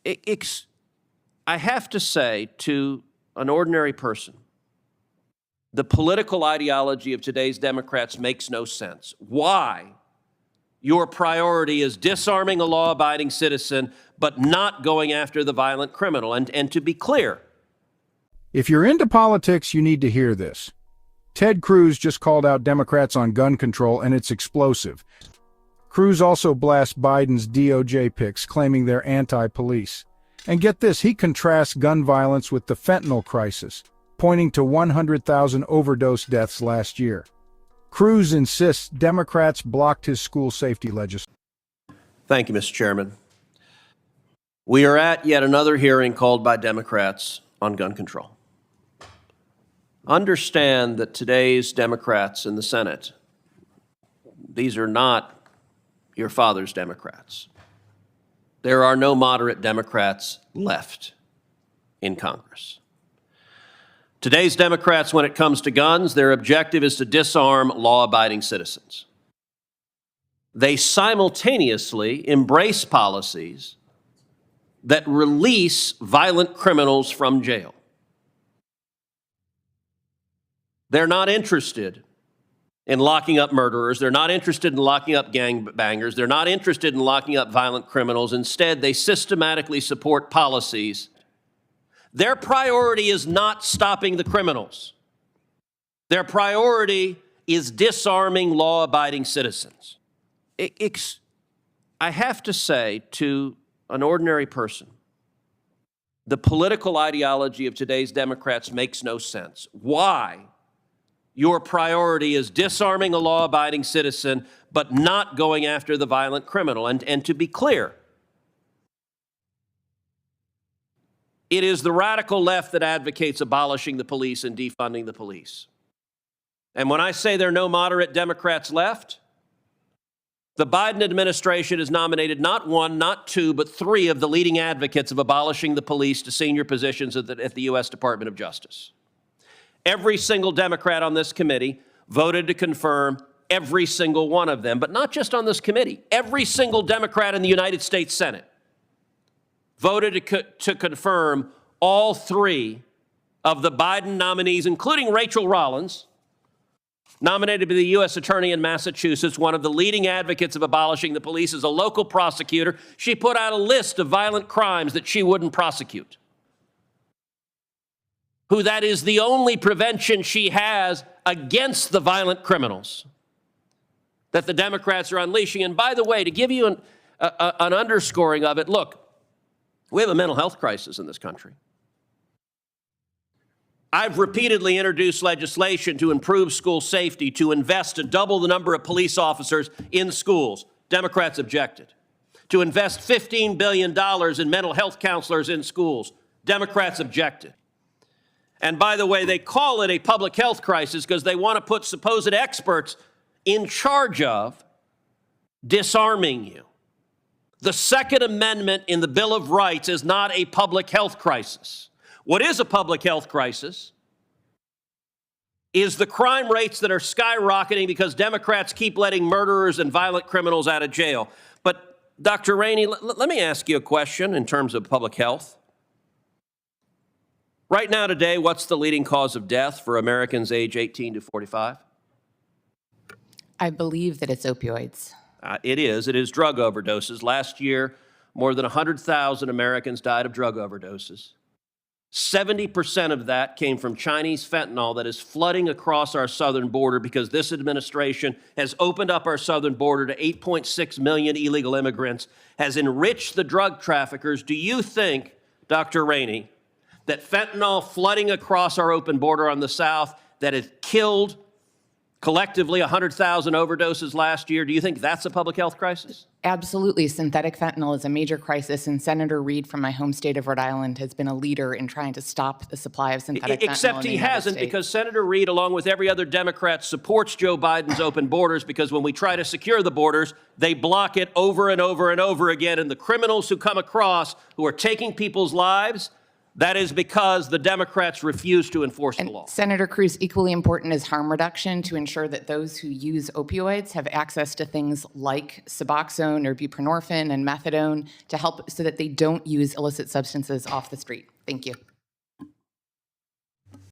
I have to say to an ordinary person, the political ideology of today's Democrats makes no sense. Why your priority is disarming a law-abiding citizen, but not going after the violent criminal. And to be clear, if you're into politics, you need to hear this. Ted Cruz just called out Democrats on gun control, and it's explosive. Cruz also blasts Biden's DOJ picks, claiming they're anti-police. And get this, he contrasts gun violence with the fentanyl crisis, pointing to 100,000 overdose deaths last year. Cruz insists Democrats blocked his school safety legislation. Thank you, Mr. Chairman. We are at yet another hearing called by Democrats on gun control. Understand that today's Democrats in the Senate, these are not your father's Democrats. There are no moderate Democrats left in Congress. Today's Democrats, when it comes to guns, their objective is to disarm law-abiding citizens. They simultaneously embrace policies that release violent criminals from jail. They're not interested in locking up murderers. They're not interested in locking up gangbangers. They're not interested in locking up violent criminals. Instead, they systematically support policies. Their priority is not stopping the criminals. Their priority is disarming law-abiding citizens. I have to say to an ordinary person, the political ideology of today's Democrats makes no sense. Why your priority is disarming a law-abiding citizen, but not going after the violent criminal. And to be clear, it is the radical left that advocates abolishing the police and defunding the police. And when I say there are no moderate Democrats left, the Biden administration has nominated not one, not two, but three of the leading advocates of abolishing the police to senior positions at the U.S. Department of Justice. Every single Democrat on this committee voted to confirm every single one of them, but not just on this committee. Every single Democrat in the United States Senate voted to confirm all three of the Biden nominees, including Rachel Rollins, nominated by the U.S. Attorney in Massachusetts, one of the leading advocates of abolishing the police, as a local prosecutor. She put out a list of violent crimes that she wouldn't prosecute. Who that is the only prevention she has against the violent criminals that the Democrats are unleashing. And by the way, to give you an underscoring of it, look, we have a mental health crisis in this country. I've repeatedly introduced legislation to improve school safety, to invest to double the number of police officers in schools. Democrats objected. To invest $15 billion in mental health counselors in schools. Democrats objected. And by the way, they call it a public health crisis because they want to put supposed experts in charge of disarming you. The Second Amendment in the Bill of Rights is not a public health crisis. What is a public health crisis is the crime rates that are skyrocketing because Democrats keep letting murderers and violent criminals out of jail. But Dr. Rainey, let me ask you a question in terms of public health. Right now today, what's the leading cause of death for Americans age 18 to 45? I believe that it's opioids. It is drug overdoses. Last year, more than 100,000 Americans died of drug overdoses. 70% of that came from Chinese fentanyl that is flooding across our southern border because this administration has opened up our southern border to 8.6 million illegal immigrants, has enriched the drug traffickers. Do you think, Dr. Rainey, that fentanyl flooding across our open border on the south that has killed collectively 100,000 overdoses last year, do you think that's a public health crisis? Absolutely. Synthetic fentanyl is a major crisis, and Senator Reid from my home state of Rhode Island has been a leader in trying to stop the supply of synthetic fentanyl. Except he hasn't, because Senator Reid, along with every other Democrat, supports Joe Biden's open borders, because when we try to secure the borders, they block it over and over and over again, and the criminals who come across who are taking people's lives, That is because the Democrats refuse to enforce the law. Senator Cruz, equally important is harm reduction to ensure that those who use opioids have access to things like Suboxone or buprenorphine and methadone to help so that they don't use illicit substances off the street. Thank you.